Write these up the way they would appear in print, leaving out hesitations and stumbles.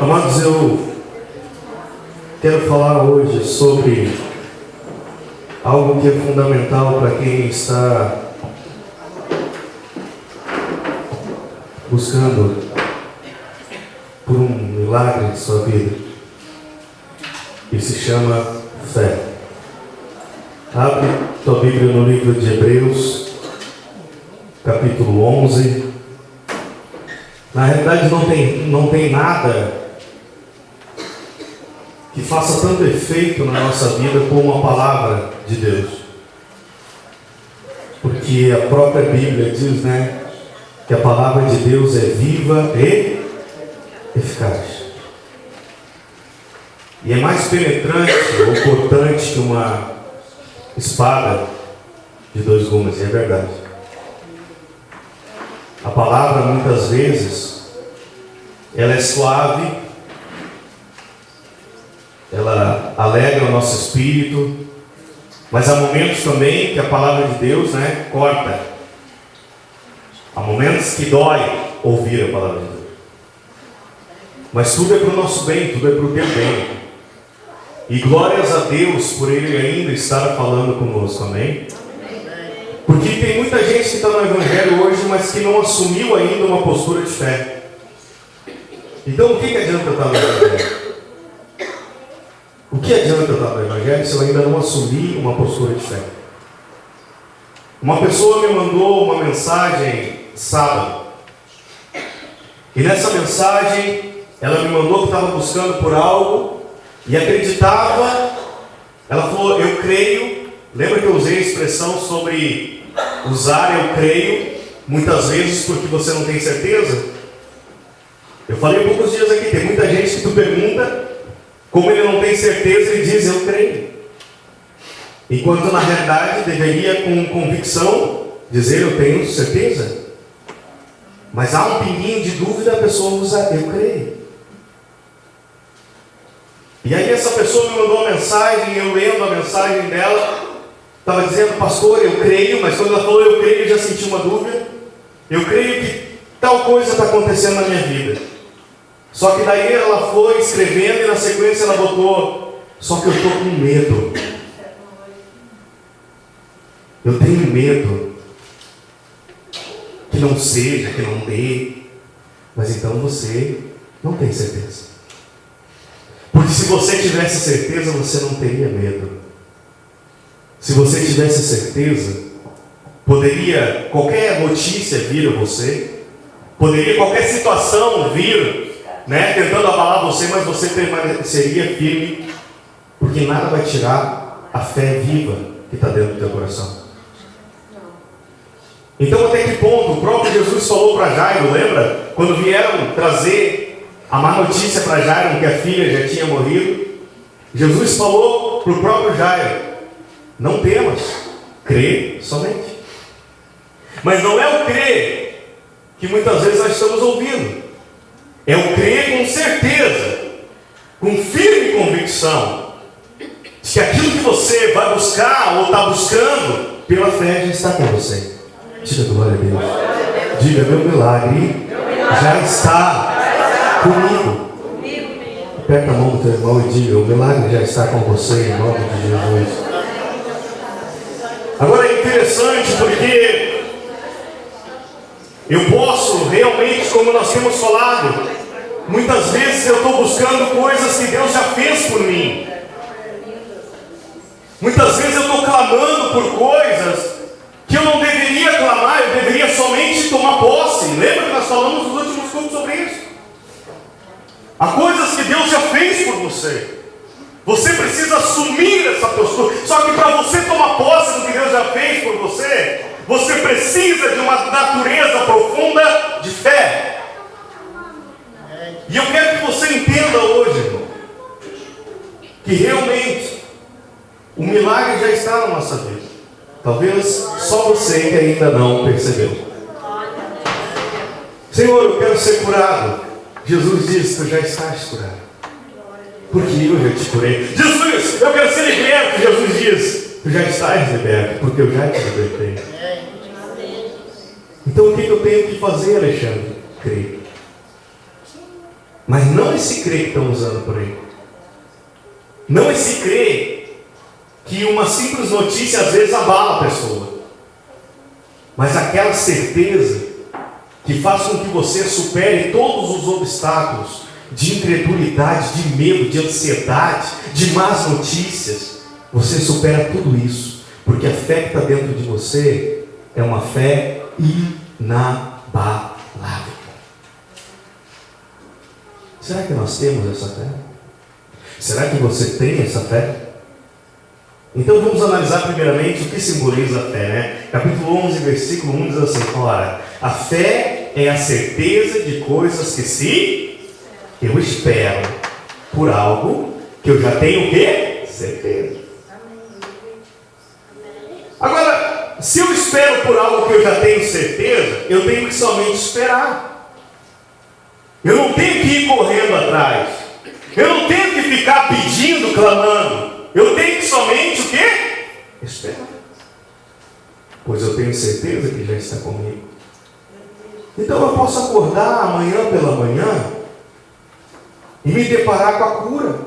Amados, eu quero falar hoje sobre algo que é fundamental para quem está buscando por um milagre de sua vida, e se chama fé. Abre tua Bíblia no livro de Hebreus, capítulo 11. Na realidade não tem nada que faça tanto efeito na nossa vida como a palavra de Deus. Porque a própria Bíblia diz, que a palavra de Deus é viva e eficaz. E é mais penetrante ou cortante que uma espada de dois gumes, é verdade. A palavra, muitas vezes, ela é suave, ela alegra o nosso espírito, mas há momentos também que a palavra de Deus, corta. Há momentos que dói ouvir a palavra de Deus. Mas tudo é para o nosso bem, tudo é para o teu bem. E glórias a Deus por Ele ainda estar falando conosco, amém? Porque tem muita gente que está no Evangelho hoje, mas que não assumiu ainda uma postura de fé. Então o que adianta eu estar no Evangelho? O que adianta eu estar no Evangelho se eu ainda não assumir uma postura de fé? Uma pessoa me mandou uma mensagem sábado. E nessa mensagem, ela me mandou que estava buscando por algo e acreditava. Ela falou, eu creio. Lembra que eu usei a expressão sobre usar eu creio, muitas vezes porque você não tem certeza? Eu falei há poucos dias aqui, tem muita gente que tu pergunta, como ele não tem certeza, ele diz eu creio. Enquanto na realidade deveria com convicção dizer eu tenho certeza. Mas há um pinguinho de dúvida, a pessoa usa eu creio. E aí essa pessoa me mandou uma mensagem, eu lendo a mensagem dela, estava dizendo, pastor, eu creio, mas quando ela falou eu creio, eu já senti uma dúvida. Eu creio que tal coisa está acontecendo na minha vida. Só que daí ela foi escrevendo e na sequência ela botou, só que eu estou com medo. Eu tenho medo que não seja, que não dê. Mas então você não tem certeza. Porque se você tivesse certeza, você não teria medo. Se você tivesse certeza, poderia qualquer notícia vir a você, poderia qualquer situação vir, tentando abalar você, mas você permaneceria firme, porque nada vai tirar a fé viva que está dentro do teu coração. Então até que ponto o próprio Jesus falou para Jairo, lembra? Quando vieram trazer a má notícia para Jairo, que a filha já tinha morrido, Jesus falou para o próprio Jairo, não temas, crê somente. Mas não é o crer que muitas vezes nós estamos ouvindo. É o crer com certeza, com firme convicção, de que aquilo que você vai buscar ou está buscando, pela fé já está com você. Diga glória a Deus. Diga, meu milagre já está comigo. Aperta a mão do teu irmão e diga, o milagre já está com você em nome de Jesus. Agora é interessante porque eu posso realmente, como nós temos falado, muitas vezes eu estou buscando coisas que Deus já fez por mim. Muitas vezes eu estou clamando por coisas que eu não deveria clamar, eu deveria somente tomar posse. Lembra que nós falamos nos últimos cultos sobre isso? Há coisas que Deus já fez por você. Você precisa assumir essa postura. Só que para você tomar posse do que Deus já fez por você, você precisa de uma natureza profunda de fé. E eu quero que você entenda hoje, irmão, que realmente o milagre já está na nossa vida. Talvez só você que ainda não percebeu. Senhor, eu quero ser curado. Jesus disse, tu já estás curado. Porque eu já te curei. Jesus, eu quero ser liberto. Jesus diz, tu já estás liberto, porque eu já te libertei. Então o que eu tenho que fazer, Alexandre? Crer. Mas não esse crer que estão usando por aí. Não esse crer que uma simples notícia às vezes abala a pessoa. Mas aquela certeza que faz com que você supere todos os obstáculos de incredulidade, de medo, de ansiedade, de más notícias. Você supera tudo isso, porque a fé que está dentro de você é uma fé inabalável. Será que nós temos essa fé? Será que você tem essa fé? Então vamos analisar primeiramente o que simboliza a fé, né? Capítulo 11, versículo 1 diz assim: ora, a fé é a certeza de coisas que eu espero, por algo que eu já tenho o quê? Certeza. Agora, se eu espero por algo que eu já tenho certeza, eu tenho que somente esperar. Eu não tenho que ir correndo atrás. Eu não tenho que ficar pedindo, clamando. Eu tenho que somente o quê? Esperar. Pois eu tenho certeza que já está comigo. Então eu posso acordar amanhã pela manhã e me deparar com a cura.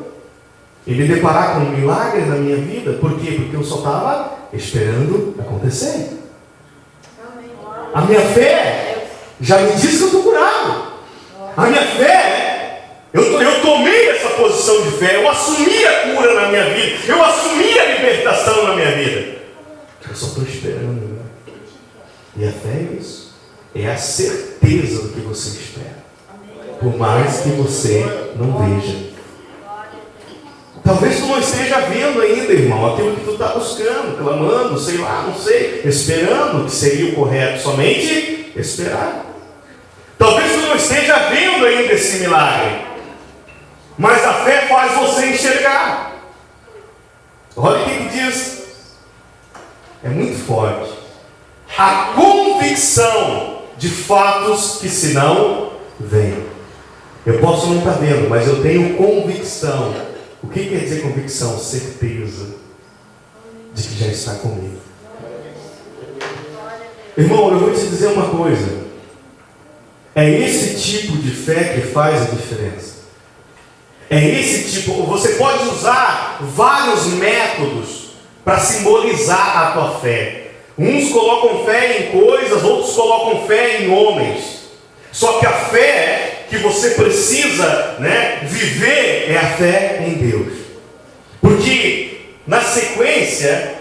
E me deparar com um milagre na minha vida. Por quê? Porque eu só estava esperando acontecer. A minha fé já me diz que eu estou curado. A minha fé, eu tomei essa posição de fé, eu assumi a cura na minha vida, eu assumi a libertação na minha vida. Eu só estou esperando, né? E a fé é isso, é a certeza do que você espera, por mais que você não veja. Talvez tu não esteja vendo ainda, irmão, aquilo que tu está buscando, clamando, sei lá, não sei, esperando, que seria o correto, somente esperar. Talvez tu não esteja vendo ainda esse milagre, mas a fé faz você enxergar. Olha o que diz. É muito forte. A convicção de fatos que se não veem. Eu posso não estar vendo, mas eu tenho convicção. O que quer dizer convicção? Certeza de que já está comigo. Irmão, eu vou te dizer uma coisa. É esse tipo de fé que faz a diferença. É esse tipo. Você pode usar vários métodos para simbolizar a tua fé. Uns colocam fé em coisas, outros colocam fé em homens. Só que a fé que você precisa, viver é a fé em Deus. Porque na sequência,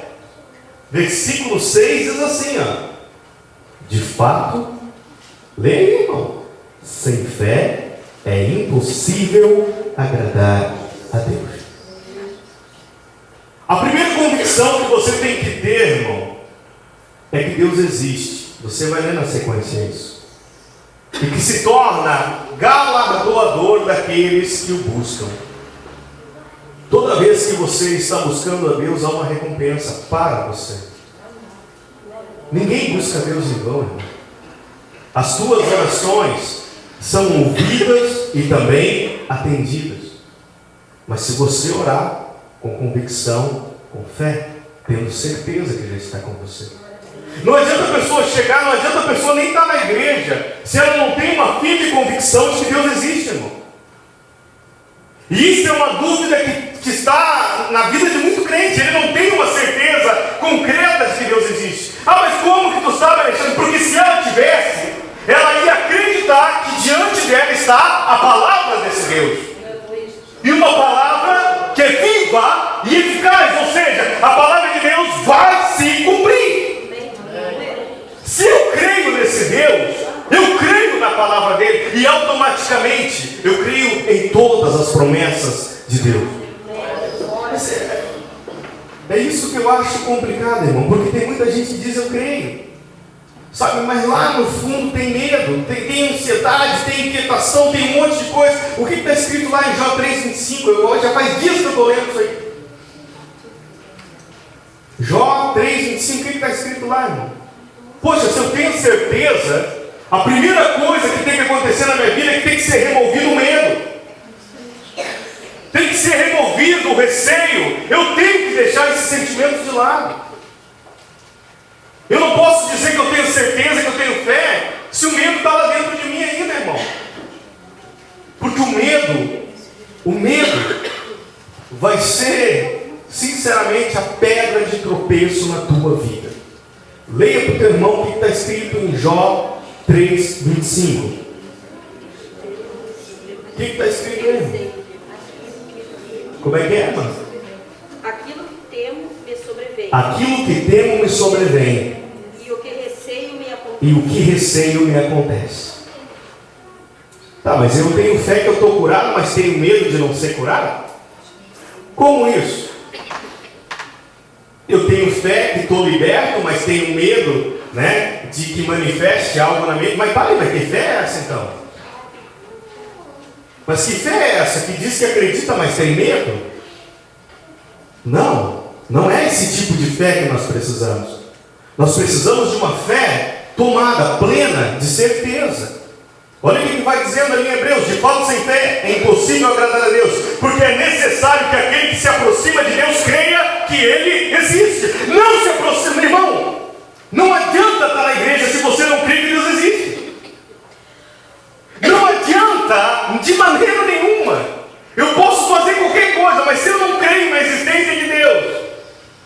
versículo 6 diz assim, de fato, leia, irmão, sem fé é impossível agradar a Deus. A primeira convicção que você tem que ter, irmão, é que Deus existe. Você vai ler na sequência isso. E que se torna galardoador daqueles que o buscam. Toda vez que você está buscando a Deus, há uma recompensa para você. Ninguém busca Deus em vão, irmão. As tuas orações são ouvidas e também atendidas. Mas se você orar com convicção, com fé, tendo certeza que já está com você. Não adianta a pessoa chegar, não adianta a pessoa nem estar na igreja, se ela não tem uma firme convicção de que Deus existe, irmão. E isso é uma dúvida que está na vida de muito crente. Ele não tem uma certeza concreta de que Deus existe. Mas como que tu sabe, Alexandre? Porque se ela tivesse, ela ia acreditar que diante dela está a palavra desse Deus. E uma palavra que é viva e eficaz, ou seja, a palavra de Deus vai se cumprir. Se eu creio nesse Deus, eu creio na palavra dele e automaticamente eu creio em todas as promessas de Deus. É isso que eu acho complicado, irmão, porque tem muita gente que diz eu creio, sabe, mas lá no fundo tem medo, tem ansiedade, tem inquietação, tem um monte de coisa. O que está escrito lá em Jó 3,25? Já faz dias que eu estou lendo isso aí. Jó 3,25, o que está escrito lá, irmão? Poxa, se eu tenho certeza, a primeira coisa que tem que acontecer na minha vida é que tem que ser removido o medo. Tem que ser removido o receio. Eu tenho que deixar esses sentimentos de lado. Eu não posso dizer que eu tenho certeza, que eu tenho fé, se o medo está lá dentro de mim ainda, irmão. Porque o medo vai ser, sinceramente, a pedra de tropeço na tua vida. Leia para o teu irmão o que está escrito em Jó 3:25. O que está escrito aí? Como é que é, mano? Aquilo que temo me sobrevém. Aquilo que temo me sobrevém. E o que receio me acontece. E o que receio me acontece. Tá, mas eu tenho fé que eu estou curado, mas tenho medo de não ser curado? Como isso? Eu tenho fé que estou liberto, mas tenho medo, né, de que manifeste algo na minha... Mas que fé é essa então? Mas que fé é essa que diz que acredita, mas tem medo? Não é esse tipo de fé que nós precisamos. Nós precisamos de uma fé tomada, plena, de certeza. Olha o que ele vai dizendo ali em Hebreus: de fato, sem fé é impossível agradar a Deus, porque é necessário que aquele que se aproxima de Deus creia que Ele existe. Não se aproxima, irmão. Não adianta estar na igreja se você não crê que Deus existe. Não adianta de maneira nenhuma. Eu posso fazer qualquer coisa, mas se eu não creio na existência de Deus,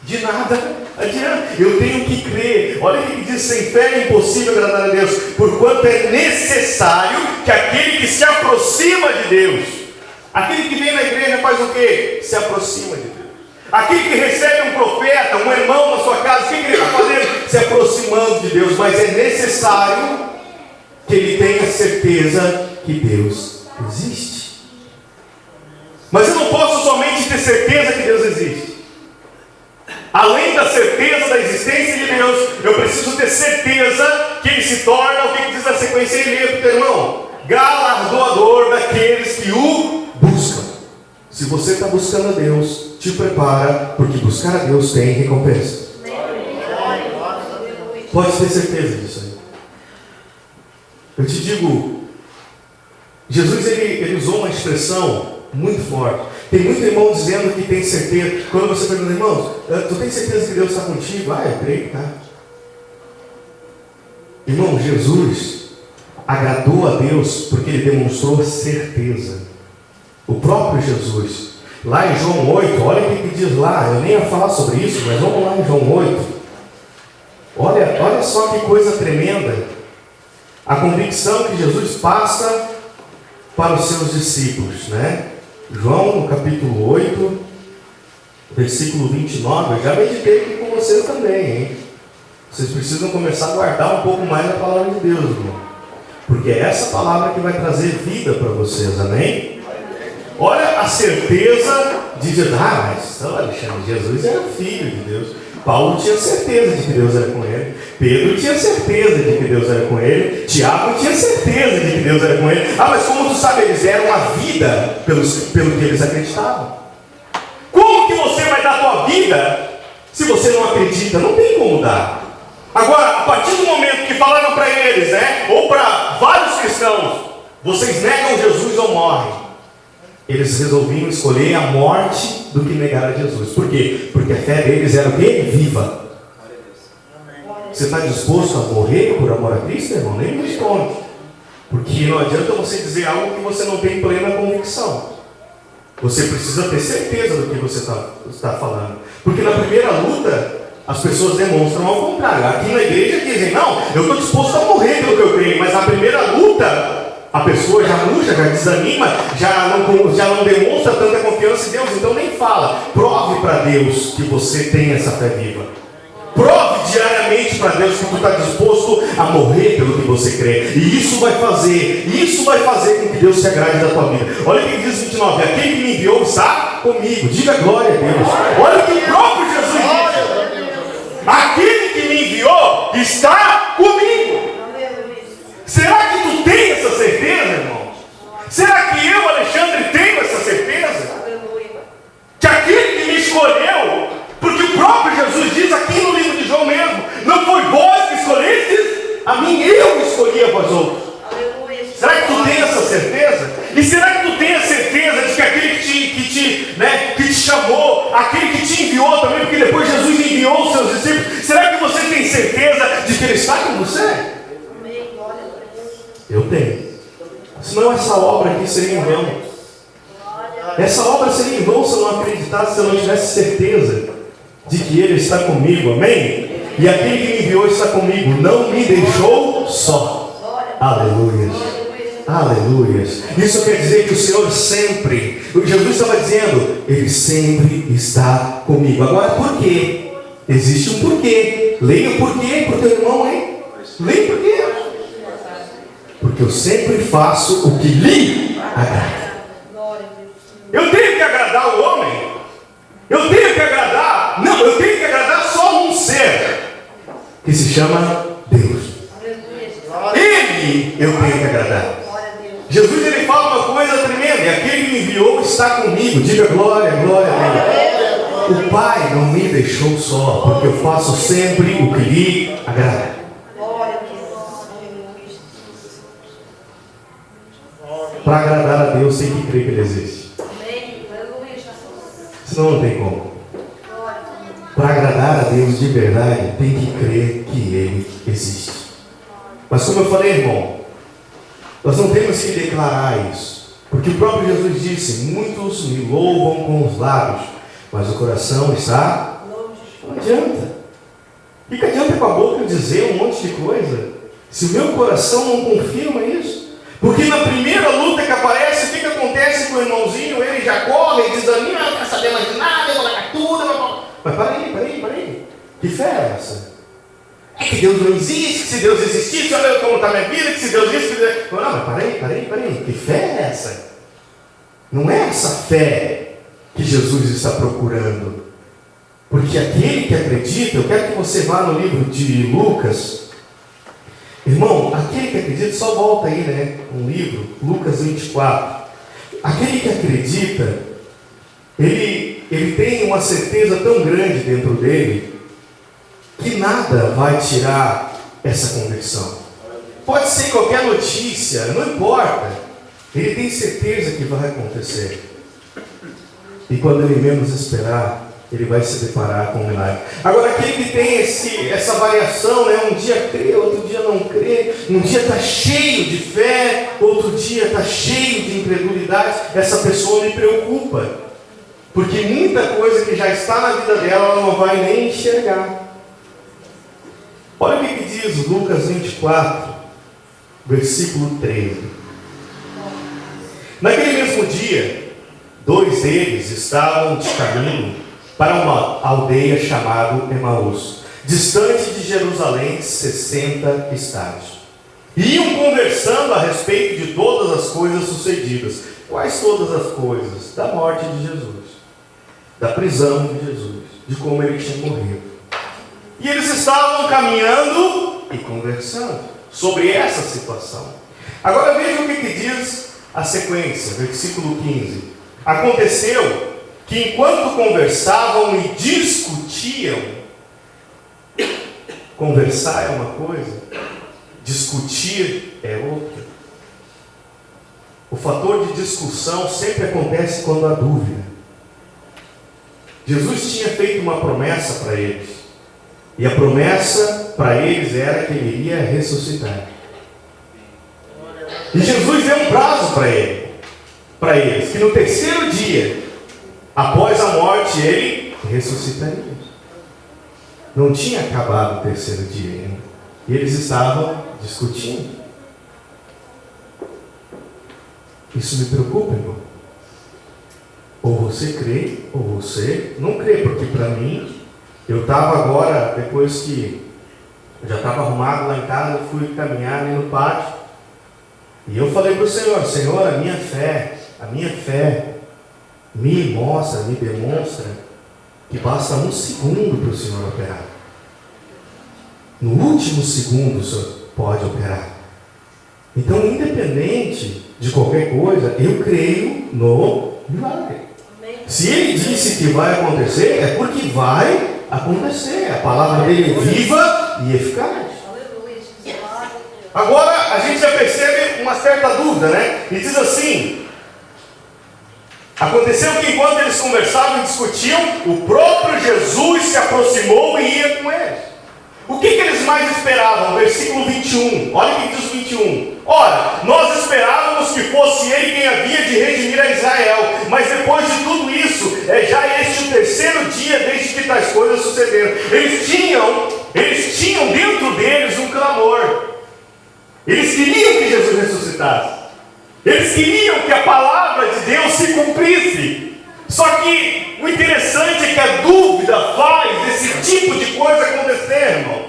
de nada adianta. Eu tenho que crer. Olha o que ele diz: sem fé é impossível agradar a Deus, porquanto é necessário que aquele que se aproxima de Deus, aquele que vem na igreja faz o quê? Se aproxima de Deus. Aquele que recebe um profeta, um irmão na sua casa, o que ele está fazendo? Se aproximando de Deus. Mas é necessário que ele tenha certeza que Deus existe. Mas eu não posso somente ter certeza que Deus existe. Além da certeza da existência de Deus, eu preciso ter certeza que Ele se torna, o que diz na sequência, Ele é, teu irmão, galardoador daqueles que o buscam. Se você está buscando a Deus, te prepara, porque buscar a Deus tem recompensa. Pode ter certeza disso aí. Eu te digo, Jesus ele usou uma expressão muito forte. Tem muito irmão dizendo que tem certeza. Quando você pergunta: irmãos, tu tem certeza que Deus está contigo? Ah, eu creio, tá? Irmão, Jesus agradou a Deus porque Ele demonstrou certeza. O próprio Jesus, lá em João 8, olha o que diz lá. Eu nem ia falar sobre isso, mas vamos lá em João 8. Olha só que coisa tremenda. A convicção que Jesus passa para os seus discípulos, né? João, no capítulo 8, versículo 29, eu já meditei aqui com vocês também, hein? Vocês precisam começar a guardar um pouco mais a palavra de Deus, irmão. Porque é essa palavra que vai trazer vida para vocês, amém? Olha a certeza de Deus. Ah, mas Alexandre, Jesus era filho de Deus. Paulo tinha certeza de que Deus era com ele. Pedro tinha certeza de que Deus era com ele. Tiago tinha certeza de que Deus era com ele. Ah, mas como tu sabe, eles deram a vida pelo que eles acreditavam. Como que você vai dar a tua vida se você não acredita? Não tem como dar. Agora, a partir do momento que falaram para eles, né, ou para vários cristãos, vocês negam Jesus ou morrem, eles resolviam escolher a morte do que negar a Jesus. Por quê? Porque a fé deles era o quê? Viva. Você está disposto a morrer por amor a Cristo, irmão? Nem me responde. Porque não adianta você dizer algo que você não tem plena convicção. Você precisa ter certeza do que você está falando. Porque na primeira luta, as pessoas demonstram ao contrário. Aqui na igreja dizem: não, eu estou disposto a morrer pelo que eu creio. Mas na primeira luta, a pessoa já murcha, já desanima, já não demonstra tanta confiança em Deus. Então nem fala. Prove para Deus que você tem essa fé viva. Prove diariamente para Deus que tu está disposto a morrer pelo que você crê. E isso vai fazer com que Deus se agrade da tua vida. Olha o que diz 29. Aquele que me enviou está comigo. Diga glória a Deus. Olha o que o próprio Jesus diz. Aquele que me enviou está comigo. Será que tu tem essa certeza, irmão? Será que eu, Alexandre, tenho essa certeza? Que aquele que me escolheu, porque o próprio Jesus diz aqui no livro de João mesmo: não foi vós que escolhestes a mim, eu escolhi a vós outros. Será que tu tem essa certeza? E será que tu tem a certeza de que aquele que te chamou, aquele que te enviou também, porque depois Jesus enviou os seus discípulos, será que você tem certeza de que Ele está com você? Eu tenho. Senão essa obra aqui seria em vão. Essa obra seria em vão se eu não acreditasse, se eu não tivesse certeza de que Ele está comigo, amém? E aquele que me enviou está comigo, não me deixou só. Aleluia. Aleluias. Isso quer dizer que o Senhor sempre, Jesus estava dizendo, Ele sempre está comigo. Agora, por quê? Existe um porquê. Leia o porquê para o teu irmão, hein? Leia o porquê. Porque eu sempre faço o que lhe agrada. Eu tenho que agradar o homem. Eu tenho que agradar. Não, eu tenho que agradar só um ser, que se chama Deus. Ele eu tenho que agradar. Jesus, ele fala uma coisa tremenda: e aquele que me enviou está comigo. Diga glória, glória a Deus. O Pai não me deixou só, porque eu faço sempre o que lhe agrada. Para agradar a Deus tem que crer que Ele existe. Senão não tem como. Para agradar a Deus de verdade, tem que crer que Ele existe. Mas como eu falei, irmão, nós não temos que declarar isso, porque o próprio Jesus disse: muitos me louvam com os lábios, mas o coração está longe. Não adianta. O que adianta com a boca eu dizer um monte de coisa, se o meu coração não confirma isso? Porque na primeira luta que aparece, o que acontece com o irmãozinho? Ele já corre, desanima, não quer saber mais de nada, eu vou largar tudo. Mas para aí. Que fé é essa? É que Deus não existe, que se Deus existisse, olha como está minha vida, que se Deus existe... Não, mas para aí. Que fé é essa? Não é essa fé que Jesus está procurando. Porque aquele que acredita, eu quero que você vá no livro de Lucas. Irmão, aquele que acredita, só volta aí, né? Um livro, Lucas 24. Aquele que acredita, ele tem uma certeza tão grande dentro dele, que nada vai tirar essa convicção. Pode ser qualquer notícia, não importa. Ele tem certeza que vai acontecer. E quando ele menos esperar, ele vai se deparar com um milagre. Agora, aquele que tem essa variação, né? Um dia crê, outro dia não crê. Um dia está cheio de fé, outro dia está cheio de incredulidade. Essa pessoa me preocupa, porque muita coisa que já está na vida dela, ela não vai nem enxergar. Olha o que diz Lucas 24, versículo 13. Naquele mesmo dia, 2 deles estavam de caminho para uma aldeia chamada Emaús, distante de Jerusalém 60 estádios. Iam conversando a respeito de todas as coisas sucedidas. Quais todas as coisas? Da morte de Jesus, da prisão de Jesus, de como ele tinha morrido. E eles estavam caminhando e conversando sobre essa situação. Agora veja o que diz a sequência, versículo 15. Aconteceu que enquanto conversavam e discutiam, conversar é uma coisa, discutir é outra. O fator de discussão sempre acontece quando há dúvida. Jesus tinha feito uma promessa para eles. E a promessa para eles era que ele iria ressuscitar. E Jesus deu um prazo para eles, que no 3º dia, após a morte, ele ressuscitaria. Não tinha acabado o 3º dia ainda. E eles estavam discutindo. Isso me preocupa, irmão. Ou você crê, ou você não crê, porque para mim... Eu estava agora, depois que eu já estava arrumado lá em casa, eu fui caminhar ali no pátio. E eu falei para o Senhor: Senhor, a minha fé me mostra, me demonstra que basta 1 segundo para o Senhor operar. No último segundo o Senhor pode operar. Então, independente de qualquer coisa, eu creio no milagre. Se Ele disse que vai acontecer, é porque vai acontecer. A palavra dele é viva e eficaz. Agora a gente já percebe uma certa dúvida, né? E diz assim: aconteceu que enquanto eles conversavam e discutiam, o próprio Jesus se aproximou e ia com eles. O que eles mais esperavam? Versículo 21. Olha o que diz o 21. Ora, nós esperávamos que fosse ele quem havia de redimir a Israel, mas depois de tudo isso, é já este o terceiro dia desde que tais coisas sucederam. Eles tinham dentro deles um clamor. Eles queriam que Jesus ressuscitasse. Eles queriam que a palavra de Deus se cumprisse. Só que o interessante é que a dúvida faz esse tipo de coisa acontecer, irmão.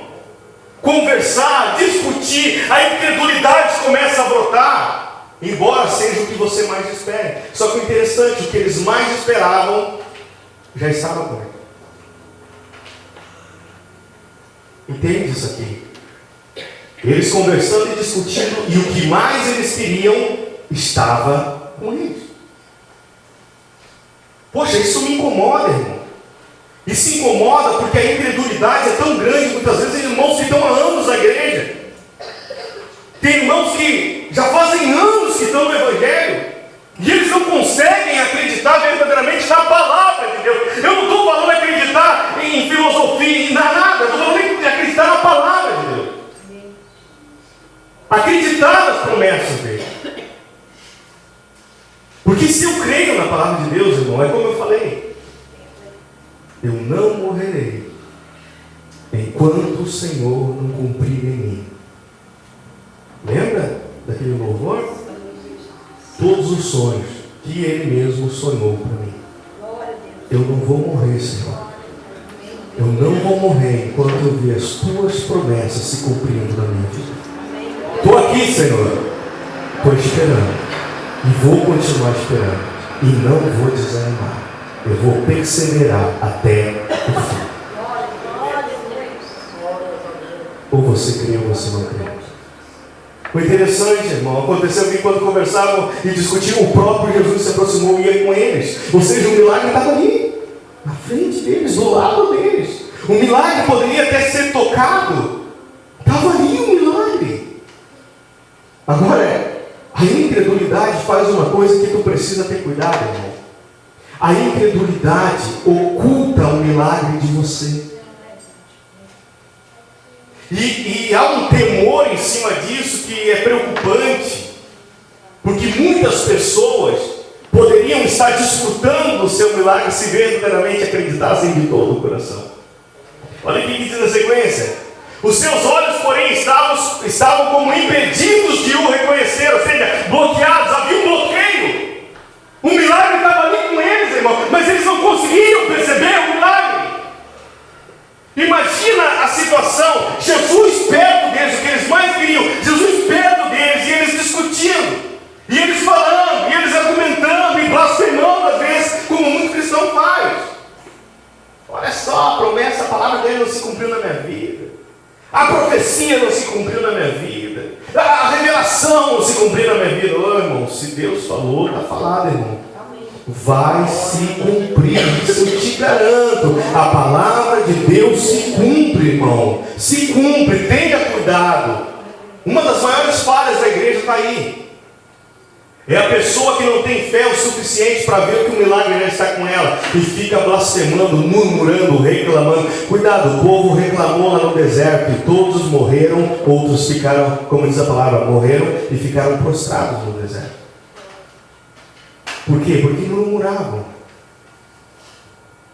Conversar, discutir, a incredulidade começa a brotar, embora seja o que você mais espere. Só que o interessante, o que eles mais esperavam, já estava com ele. Entende isso aqui? Eles conversando e discutindo, e o que mais eles queriam, estava com eles. Poxa, isso me incomoda, irmão. Isso incomoda porque a incredulidade é tão grande, muitas vezes irmãos que estão há anos na igreja. Tem irmãos que já fazem anos que estão no Evangelho, e eles não conseguem acreditar verdadeiramente na palavra de Deus. Eu não estou falando acreditar em filosofia, em nada, eu estou falando de acreditar na palavra de Deus. Acreditar nas promessas dele. Porque se eu creio na palavra de Deus, irmão, é como eu falei, eu não morrerei enquanto o Senhor não cumprir em mim. Lembra daquele louvor? Todos os sonhos que Ele mesmo sonhou para mim. Eu não vou morrer, Senhor. Eu não vou morrer enquanto eu ver as Tuas promessas se cumprindo na minha vida. Estou aqui, Senhor. Estou esperando. E vou continuar esperando. E não vou desanimar. Eu vou perseverar até o fim. Ou você crê ou você não crê. O interessante, irmão, aconteceu que quando conversavam e discutiam, o próprio Jesus se aproximou e ia com eles. Ou seja, o milagre estava ali, na frente deles, do lado deles. O milagre poderia até ser tocado. Estava ali o milagre. Agora, a incredulidade faz uma coisa que tu precisa ter cuidado, irmão. A incredulidade oculta o milagre de você. E há um temor em cima disso que é preocupante, porque muitas pessoas poderiam estar desfrutando do seu milagre se verdadeiramente acreditassem de todo o coração. Olha o que diz na sequência: os seus olhos, porém, estavam como impedidos de o reconhecer, ou seja, bloqueados, havia um bloqueio. O milagre estava ali com eles, irmão, mas eles não conseguiam perceber o milagre. Imagina a situação, Jesus perto deles, o que eles mais queriam, Jesus perto deles, e eles discutindo, e eles falando, e eles argumentando, e blasfemando às vezes, como muito cristão faz. Olha só, a promessa, a palavra dele não se cumpriu na minha vida, a profecia não se cumpriu na minha vida, a revelação não se cumpriu na minha vida. Ô, irmão, se Deus falou, está falado, irmão. Vai se cumprir, isso eu te garanto. A palavra de Deus se cumpre, irmão. Se cumpre, tenha cuidado. Uma das maiores falhas da igreja está aí. É a pessoa que não tem fé o suficiente para ver que o milagre já está com ela e fica blasfemando, murmurando, reclamando. Cuidado, o povo reclamou lá no deserto e todos morreram, outros ficaram, como diz a palavra, morreram e ficaram prostrados no deserto. Por quê? Porque murmuravam.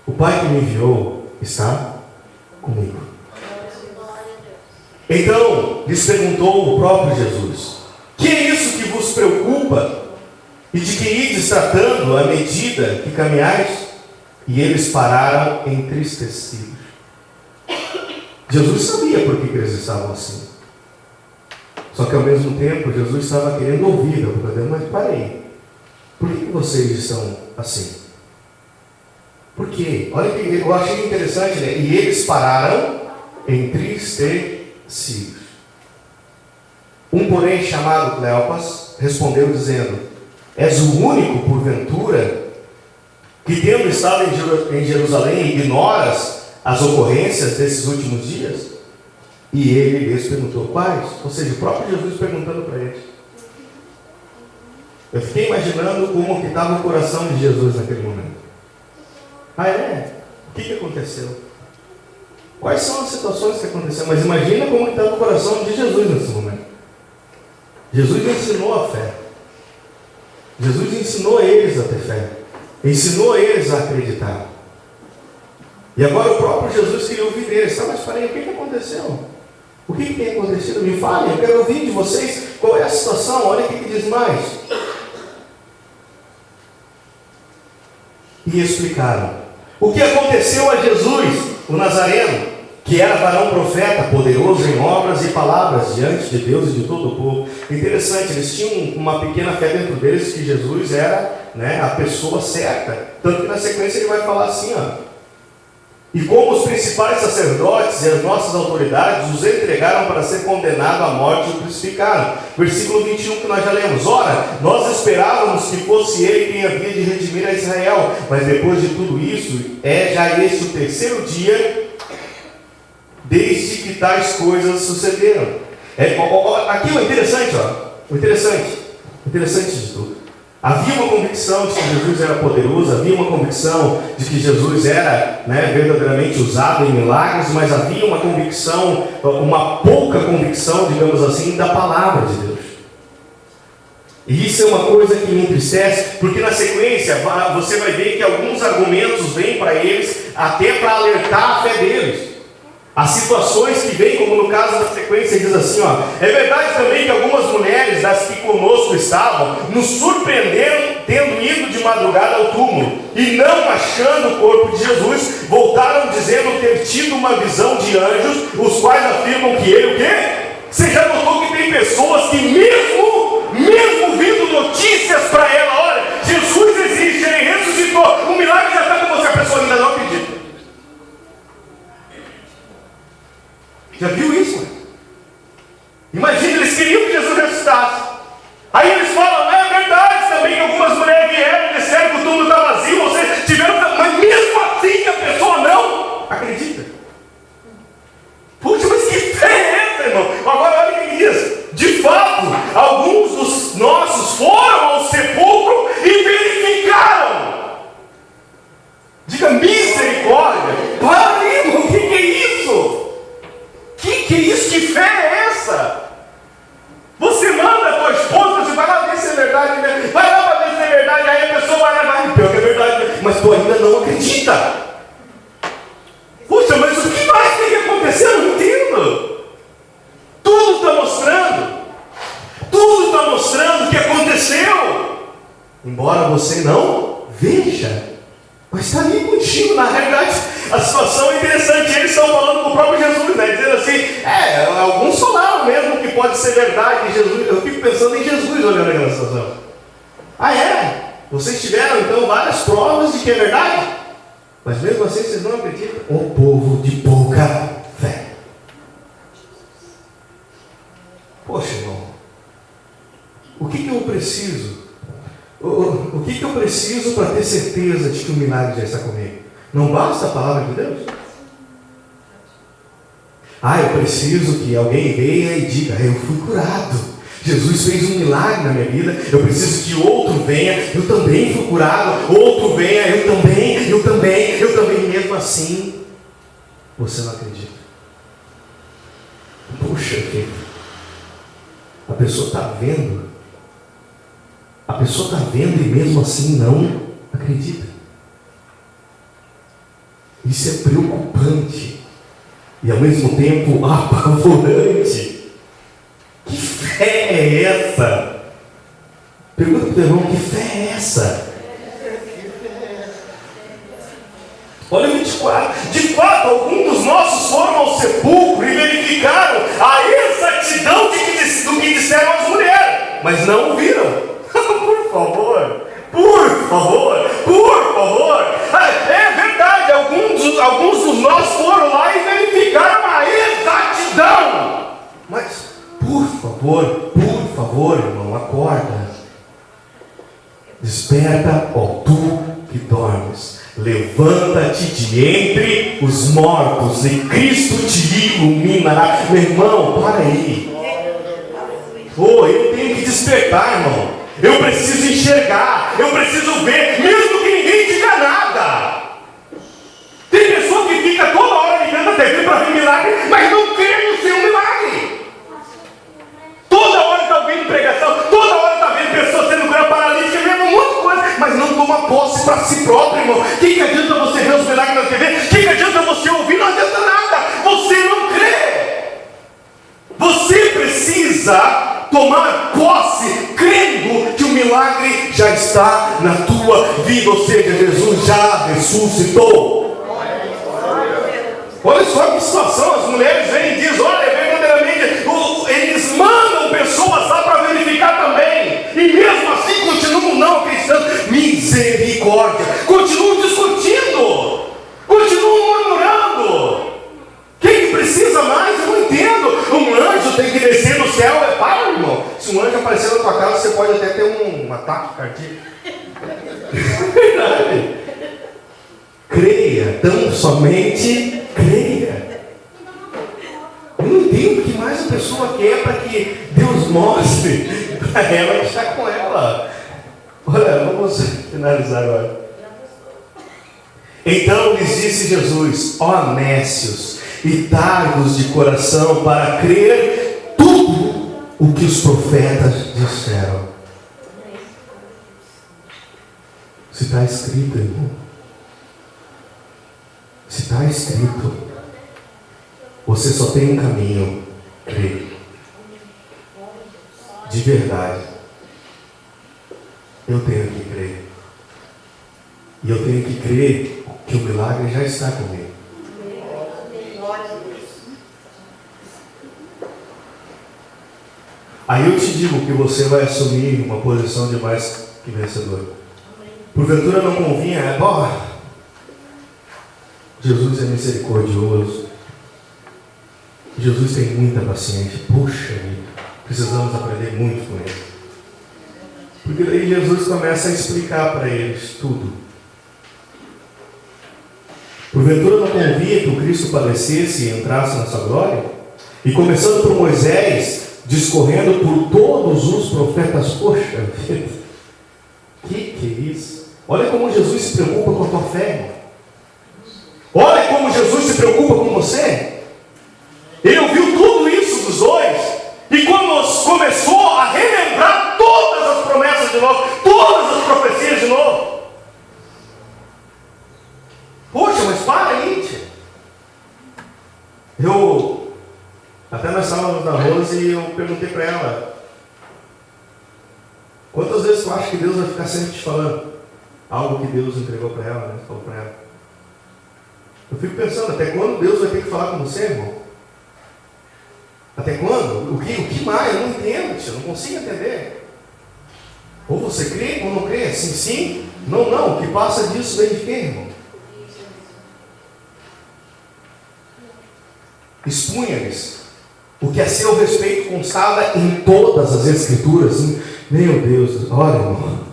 O Pai que me enviou está comigo. Então, lhes perguntou o próprio Jesus: que é isso que vos preocupa? E de que ides tratando à medida que caminhais? E eles pararam entristecidos. Jesus sabia por que eles estavam assim. Só que ao mesmo tempo, Jesus estava querendo ouvir, mas parei. Por que vocês estão assim? Por quê? Olha que eu achei interessante, né? E eles pararam entristecidos. Um, porém, chamado Cleopas, respondeu dizendo: és o único, porventura, que tendo estado em Jerusalém, ignoras as ocorrências desses últimos dias? E ele lhes perguntou: quais? Ou seja, o próprio Jesus perguntando para eles. Eu fiquei imaginando como que estava o coração de Jesus naquele momento. Ah, é? O que aconteceu? Quais são as situações que aconteceram? Mas imagina como estava o coração de Jesus nesse momento. Jesus ensinou a fé. Jesus ensinou eles a ter fé. Ensinou eles a acreditar. E agora o próprio Jesus queria ouvir deles. Mas peraí, o que aconteceu? O que tem acontecido? Me falem, eu quero ouvir de vocês qual é a situação. Olha o que diz mais. E explicaram o que aconteceu a Jesus, o Nazareno, que era varão profeta, poderoso em obras e palavras diante de Deus e de todo o povo. Interessante, eles tinham uma pequena fé dentro deles que Jesus era, a pessoa certa. Tanto que na sequência ele vai falar assim, e como os principais sacerdotes e as nossas autoridades os entregaram para ser condenado à morte e o crucificaram. Versículo 21 que nós já lemos. Ora, nós esperávamos que fosse ele quem havia de redimir a Israel, mas depois de tudo isso, é já este o terceiro dia desde que tais coisas sucederam. Aqui o interessante, o interessante de tudo. Havia uma convicção de que Jesus era poderoso, havia uma convicção de que Jesus era verdadeiramente usado em milagres, mas havia uma convicção, uma pouca convicção, digamos assim, da palavra de Deus. E isso é uma coisa que me entristece, porque na sequência você vai ver que alguns argumentos vêm para eles, até para alertar a fé deles. As situações que vêm, como no caso da sequência, diz assim, é verdade também que algumas mulheres das que conosco estavam, nos surpreenderam tendo ido de madrugada ao túmulo, e não achando o corpo de Jesus, voltaram dizendo ter tido uma visão de anjos, os quais afirmam que ele, o quê? Você já notou que tem pessoas que mesmo vindo notícias para ela, olha, Jesus existe, ele ressuscitou, o milagre já está com você, a pessoa ainda não acredita. Já viu isso? Imagina, eles queriam que Jesus ressuscitasse. Aí eles falam, é verdade também que algumas mulheres vieram, disseram que o túmulo está vazio, vocês tiveram, mas mesmo assim a pessoa não acredita. Puxa, mas que fé é essa, irmão? Agora olha o que diz. De fato, alguns dos nossos foram ao sepulcro e verificaram. Diga misericórdia. Para aí, irmão, o que é isso? Que é isso? Que fé é essa? Você manda a tua esposa, você vai lá ver se é verdade, vai lá para ver se é verdade, aí a pessoa vai lá, pior que é verdade, mas tu ainda não acredita. Puxa, mas o que mais tem que acontecer? Eu não entendo. Tudo está mostrando o que aconteceu, embora você não veja. Mas está ali contigo, na realidade, a situação é interessante. Eles estão falando com o próprio Jesus, dizendo assim, alguns falaram mesmo que pode ser verdade. Jesus, eu fico pensando em Jesus olhando aquela situação. Vocês tiveram então várias provas de que é verdade? Mas mesmo assim vocês não acreditam? O povo de pouca fé. Poxa, irmão, o que eu preciso? O que eu preciso para ter certeza de que o milagre já está comigo? Não basta a palavra de Deus? Eu preciso que alguém venha e diga, eu fui curado. Jesus fez um milagre na minha vida. Eu preciso que outro venha, eu também fui curado. Outro venha, eu também. E mesmo assim, você não acredita. Puxa, querido, a pessoa está vendo. A pessoa está vendo e mesmo assim não acredita. Isso é preocupante e ao mesmo tempo apavorante. Que fé é essa? Pergunta para o teu irmão, que fé é essa? Olha o 24. De fato, alguns dos nossos foram ao sepulcro e verificaram a exatidão do que disseram as mulheres, mas não o viram. Por favor. É verdade, alguns dos nossos foram lá e verificaram a exatidão. Mas, por favor, irmão, acorda. Desperta, ó tu que dormes. Levanta-te de entre os mortos e Cristo te iluminará. Meu irmão, para aí. Eu tenho que despertar, irmão. Eu preciso enxergar, eu preciso ver, mesmo que ninguém diga nada. Tem pessoa que fica toda hora ligando a TV para ver milagre, mas não crê no seu milagre. Toda hora está alguém pregando para si próprio, irmão. O que adianta você ver os milagres na TV? O que adianta você ouvir? Não adianta nada. Você não crê. Você precisa tomar posse, crendo que o milagre já está na tua vida. Ou seja, Jesus já ressuscitou. Olha só que situação. As mulheres vêm e dizem: olha, verdadeiramente, eles mandam pessoas lá para verificar também. E mesmo assim continuam não acreditando. Misericórdia. Continuam discutindo. Continuam murmurando. Quem precisa mais? Eu não entendo. Um anjo tem que descer no céu. Para, irmão. Se um anjo aparecer na tua casa, você pode até ter um ataque cardíaco. Verdade. Creia. Tão somente creia. Eu não entendo o que mais a pessoa quer para que Deus mostre para ela que está com ela. Olha, vamos finalizar agora. Então lhes disse Jesus: ó nécios e tardos de coração para crer tudo o que os profetas disseram. Se está escrito, irmão. Se está escrito, você só tem um caminho: crer. De verdade. Eu tenho que crer. E eu tenho que crer que o milagre já está comigo. Aí eu te digo que você vai assumir uma posição de mais que vencedor. Porventura não convinha, Jesus é misericordioso. Jesus tem muita paciência. Puxa vida, precisamos aprender muito com ele. Porque daí Jesus começa a explicar para eles tudo. Porventura não convinha que o Cristo padecesse e entrasse na sua glória? E começando por Moisés, discorrendo por todos os profetas. Poxa vida, que é isso? Olha como Jesus se preocupa com a tua fé, irmão. Olha como Jesus se preocupa com você. Ele ouviu tudo isso dos dois e começou a relembrar todas as promessas de novo, todas as profecias de novo. Poxa, mas para aí, tia. Até nós estávamos na Rose e eu perguntei para ela: quantas vezes tu acha que Deus vai ficar sempre te falando algo que Deus entregou para ela, né? Falou para ela. Eu fico pensando, até quando Deus vai ter que falar com você, irmão? Até quando? O que mais? Eu não entendo, tia, eu não consigo entender. Ou você crê ou não crê? Sim, sim. Não, não. O que passa disso vem de quê, irmão? Expunha-lhes o que a seu respeito constava em todas as Escrituras. Meu Deus, olha, irmão.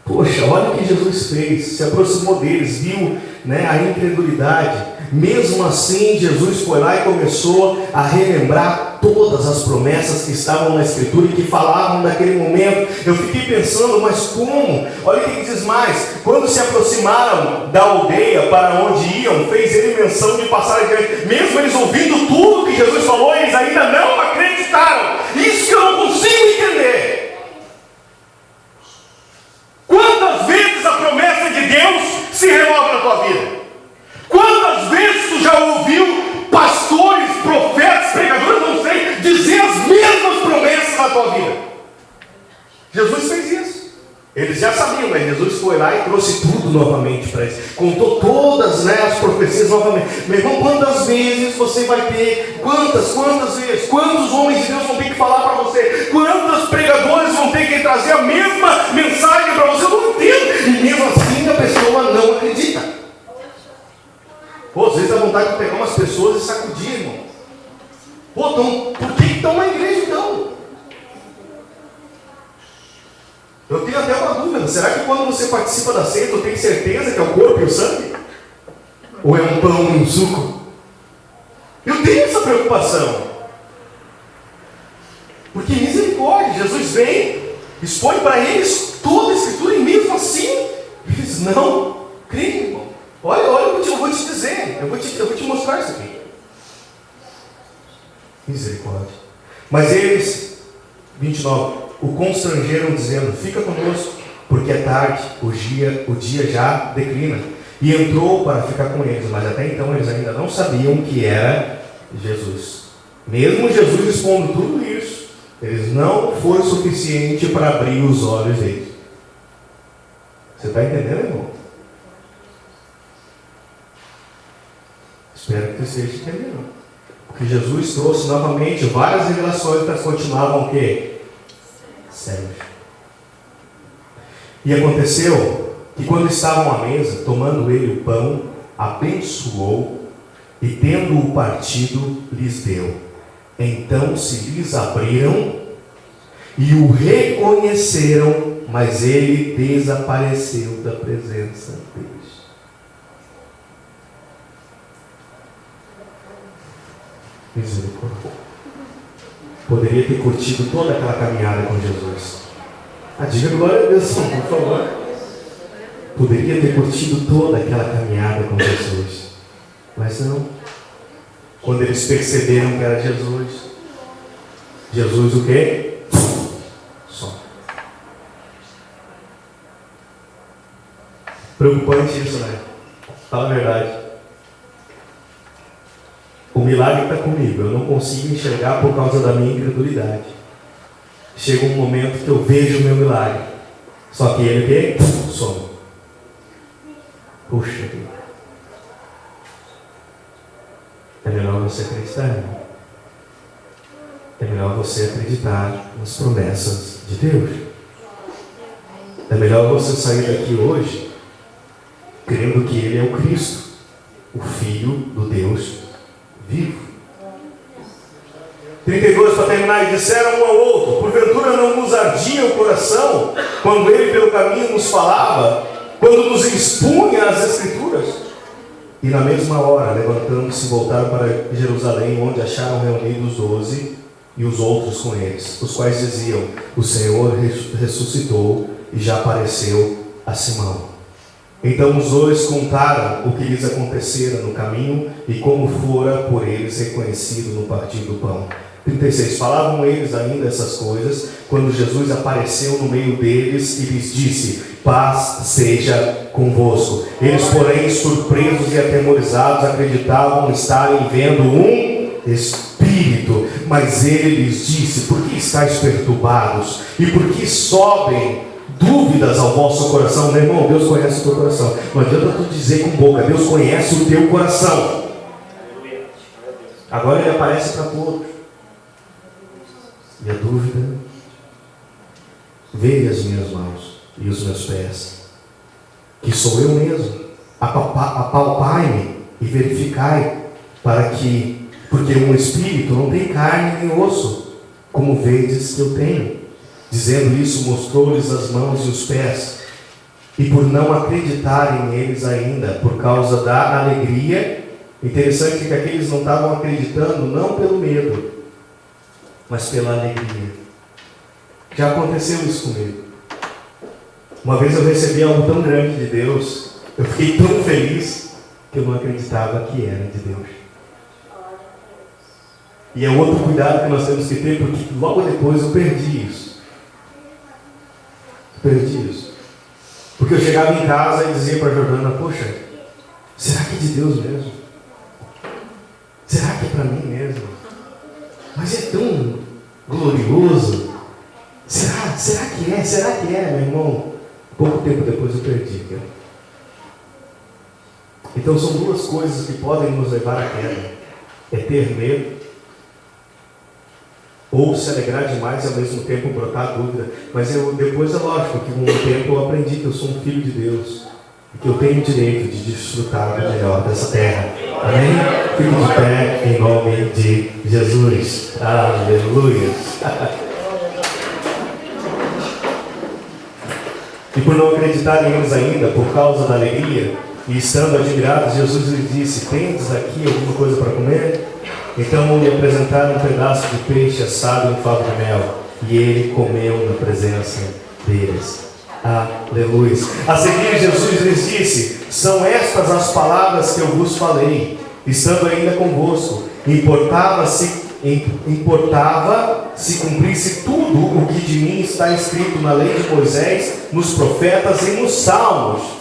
Poxa, olha o que Jesus fez. Se aproximou deles, viu, né, a incredulidade. Mesmo assim, Jesus foi lá e começou a relembrar todas as promessas que estavam na Escritura e que falavam daquele momento. Eu fiquei pensando, mas como? Olha o que diz mais. Quando se aproximaram da aldeia para onde iam, fez ele menção de passar adiante. Mesmo eles ouvindo tudo que Jesus falou, eles ainda não acreditaram. Isso que eu não consigo entender. Quantas vezes a promessa de Deus se renova na tua vida? Quantas vezes tu já ouviu pastores, profetas, pregadores, não sei, dizer as mesmas promessas na tua vida? Jesus fez isso. Eles já sabiam, mas Jesus foi lá e trouxe tudo novamente para eles. Contou todas, né, as profecias novamente. Meu irmão, quantas vezes você vai ter? Quantas vezes? Quantos homens de Deus vão ter que falar para você? Quantos pregadores vão ter que trazer a mesma mensagem para você? Eu não entendo. E mesmo assim a pessoa não acredita. Pô, às vezes dá vontade de pegar umas pessoas e sacudir, irmão. Pô, então, por que estão na igreja então? Eu tenho até uma dúvida. Será que quando você participa da ceia, tu tem certeza que é o corpo e o sangue? Ou é um pão e um suco? Eu tenho essa preocupação. Porque misericórdia, Jesus vem, expõe para eles toda a Escritura e mesmo assim, eles não creem, irmão. Olha, eu vou te dizer, eu vou te mostrar isso aqui. Misericórdia. Mas eles, 29, o constrangeram dizendo: fica conosco porque é tarde, o dia já declina. E entrou para ficar com eles, mas até então eles ainda não sabiam que era Jesus. Mesmo Jesus expondo tudo isso, eles não foi suficiente para abrir os olhos deles. Você está entendendo, irmão? Espero que você esteja entendendo. Porque Jesus trouxe novamente várias revelações, mas continuavam o quê? Cegos. E aconteceu que quando estavam à mesa, tomando ele o pão, abençoou e tendo-o partido, lhes deu. Então se lhes abriram e o reconheceram, mas ele desapareceu da presença deles. Misericórdia. Poderia ter curtido toda aquela caminhada com Jesus. Diga glória a Deus, por favor. Poderia ter curtido toda aquela caminhada com Jesus. Mas não. Quando eles perceberam que era Jesus, Jesus o quê? Só. Preocupante isso, né? Fala a verdade. O milagre está comigo, eu não consigo enxergar por causa da minha incredulidade. Chega um momento que eu vejo o meu milagre, só que ele o quê? Some. Puxa vida. É melhor você acreditar, irmão. É melhor você acreditar nas promessas de Deus. É melhor você sair daqui hoje crendo que Ele é o Cristo, o Filho do Deus vivo. 32, para terminar, e disseram um ao outro: porventura não nos ardia o coração quando ele pelo caminho nos falava, quando nos expunha as Escrituras? E na mesma hora, levantando-se, voltaram para Jerusalém, onde acharam reunidos 12 e os outros com eles, os quais diziam: o Senhor ressuscitou e já apareceu a Simão. Então os dois contaram o que lhes acontecera no caminho e como fora por eles reconhecido no partir do pão. 36. Falavam eles ainda essas coisas, quando Jesus apareceu no meio deles e lhes disse: paz seja convosco. Eles, porém, surpresos e atemorizados, acreditavam estarem vendo um Espírito. Mas ele lhes disse: por que estáis perturbados? E por que sobem dúvidas ao vosso coração? Meu irmão, Deus conhece o teu coração. Não adianta tu dizer com boca, Deus conhece o teu coração. Agora ele aparece para todos. E a dúvida: veja as minhas mãos e os meus pés, que sou eu mesmo. Apalpai-me e verificai, porque um espírito não tem carne nem osso, como vedes que eu tenho. Dizendo isso, mostrou-lhes as mãos e os pés. E por não acreditarem neles ainda, por causa da alegria, interessante que aqueles não estavam acreditando, não pelo medo, mas pela alegria. Já aconteceu isso comigo. Uma vez eu recebi algo tão grande de Deus, eu fiquei tão feliz, que eu não acreditava que era de Deus. E é outro cuidado que nós temos que ter, porque logo depois eu perdi isso. Porque eu chegava em casa e dizia para a Jordana: poxa, será que é de Deus mesmo? Será que é para mim mesmo? Mas é tão glorioso. Será que é? Será que é, meu irmão? Pouco tempo depois eu perdi. Viu? Então são duas coisas que podem nos levar à queda: é ter medo, ou se alegrar demais e ao mesmo tempo brotar dúvida. Mas depois é lógico que com o tempo eu aprendi que eu sou um filho de Deus e que eu tenho o direito de desfrutar do melhor dessa terra. Amém? Fique de pé em nome de Jesus. Aleluia. E por não acreditarem eles ainda, por causa da alegria, e estando admirados, Jesus lhes disse: tendes aqui alguma coisa para comer? Então lhe apresentaram um pedaço de peixe assado em favo de mel, e ele comeu na presença deles. Aleluia. A seguir Jesus lhes disse: são estas as palavras que eu vos falei, estando ainda convosco. Importava-se importava se cumprisse tudo o que de mim está escrito na lei de Moisés, nos profetas e nos salmos.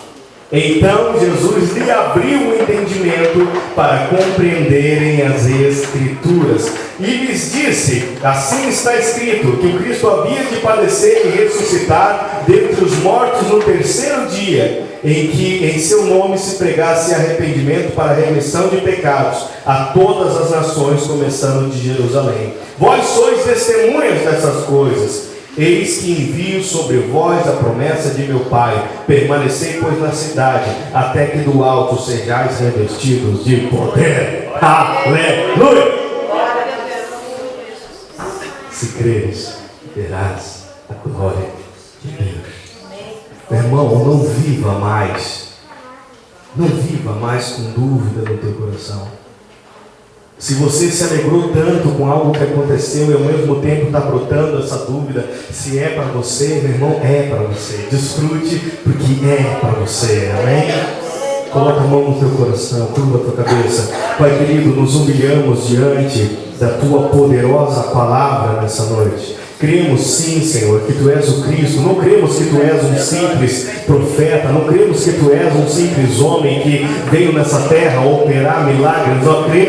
Então Jesus lhe abriu o entendimento para compreenderem as Escrituras. E lhes disse: assim está escrito, que o Cristo havia de padecer e ressuscitar dentre os mortos no terceiro dia, em que em seu nome se pregasse arrependimento para a remissão de pecados a todas as nações, começando de Jerusalém. Vós sois testemunhas dessas coisas. Eis que envio sobre vós a promessa de meu Pai. Permanecei, pois, na cidade, até que do alto sejais revestidos de poder. Aleluia! Se creres, verás a glória de Deus. Meu irmão, não viva mais. Não viva mais com dúvida no teu coração. Se você se alegrou tanto com algo que aconteceu e ao mesmo tempo está brotando essa dúvida, se é para você, meu irmão, é para você. Desfrute, porque é para você, amém? Coloca a mão no teu coração, curva a tua cabeça. Pai querido, nos humilhamos diante da tua poderosa palavra nessa noite. Cremos sim, Senhor, que Tu és o Cristo. Não cremos que Tu és um simples profeta. Não cremos que Tu és um simples homem que veio nessa terra operar milagres.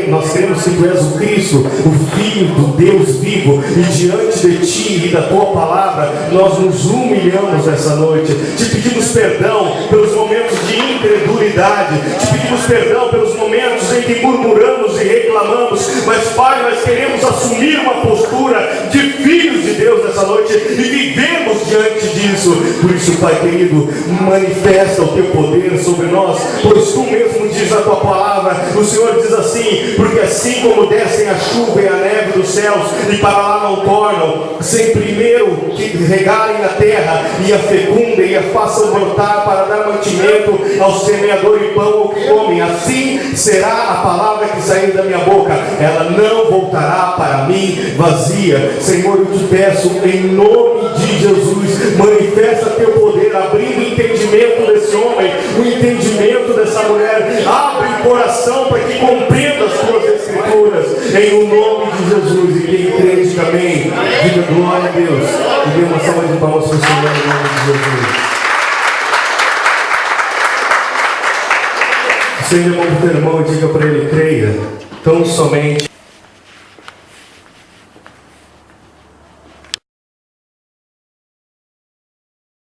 Nós cremos que Tu és o Cristo, o Filho do Deus vivo. E diante de Ti e da Tua palavra, nós nos humilhamos nessa noite. Te pedimos perdão pelos momentos de incredulidade. Te pedimos perdão pelos momentos em que murmuramos e reclamamos. Mas, Pai, nós queremos assumir uma postura de filhos de Deus nessa noite e vivemos diante disso. Por isso, Pai querido, manifesta o Teu poder sobre nós, pois Tu mesmo diz a Tua palavra. O Senhor diz assim: porque assim como descem a chuva e a neve dos céus e para lá não tornam, sem primeiro que regarem a terra e a fecundem e a façam brotar para dar mantimento ao semeador e pão ao que comem, assim será a palavra que sair da minha boca. Ela não voltará para mim vazia. Senhor, eu te peço em nome de Jesus, manifesta Teu poder, abrindo o entendimento desse homem, o entendimento dessa mulher. Abre o coração para que compreenda as Tuas Escrituras, em o nome de Jesus. E quem crê, diga amém. Diga glória a Deus. E dê uma salva de palmas para o Senhor em nome de Jesus. Seja irmão do teu irmão e diga para ele: creia, tão somente